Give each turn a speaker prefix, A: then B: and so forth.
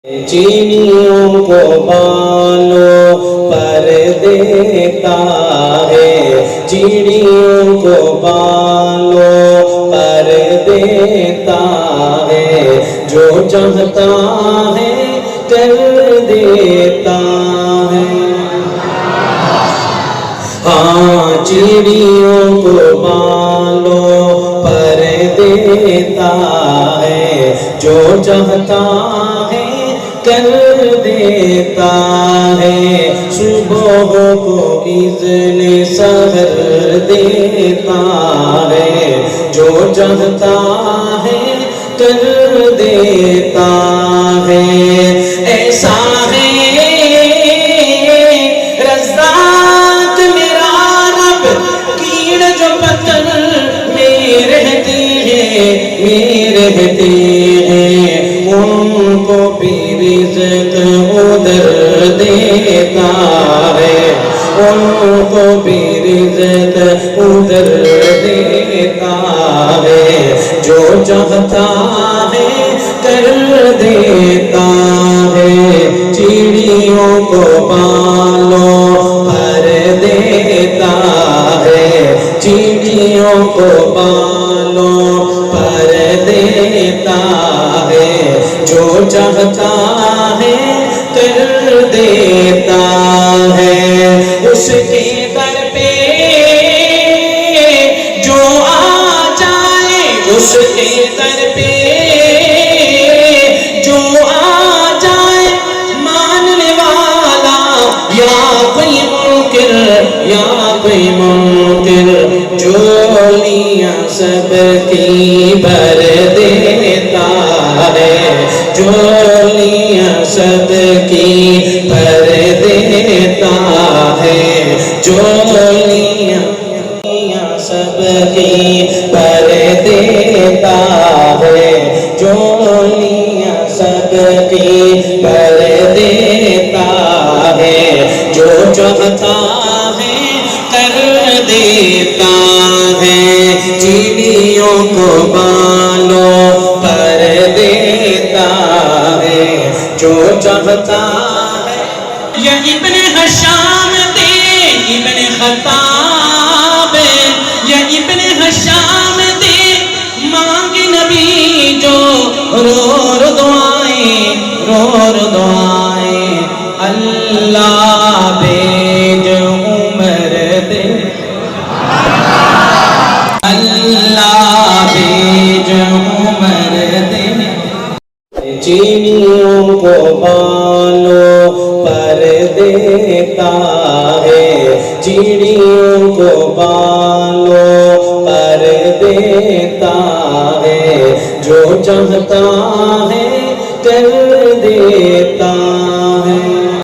A: چیڑیوں کو بالوں پر دیتا ہے، چیڑیوں کو بالوں پر دیتا ہے، جو چاہتا ہے کر دیتا ہے۔ ہاں چیڑیوں کو بالوں پر دیتا ہے، جو چاہتا ہے کر دیتا ہے، صبح کو اذن سحر دیتا ہے، جو چاہتا ہے کر دیتا ہے۔ ایسا ہے رزاق میرا رب، کیڑ جو پتھر میں رہتے ہیں ان کو بھی رزق ادھر دیتا ہے، ان کو بھی رزق ادھر دیتا ہے، جو چاہتا ہے کر دیتا ہے، چیڑیوں کو بالوں پر دیتا ہے، چیڑیوں کو بالوں پر دیتا ہے، جو چاہتا ہے کر دیتا ہے۔ اس کے در پہ جو آ جائے، اس کے در پہ جو آ جائے ماننے والا، یا کوئی منکر یا کوئی منکر، جولیاں سب کی بھر دیتا ہے، جولیاں سب کی بھر دیتا ہے، جولیاں سب کی بھر دیتا ہے، جولیاں سب کی بھر دیتا ہے، جو چاہتا ہے کر دیتا ہے، چیڑیوں کو بالوں پر دیتا ہے، جو چاہتا ہے۔ یا ابن حشام دے ابن خطاب، یا ابن حشام دے مانگ نبی جو رو رو دعائیں، رو رو دعائیں، اللہ بیج عمر دے، اللہ بیج عمر دے۔ چیڑیوں کو بالوں پر دیتا ہے، چیڑیوں کو بالوں پر دیتا ہے، جو چاہتا ہے کر دیتا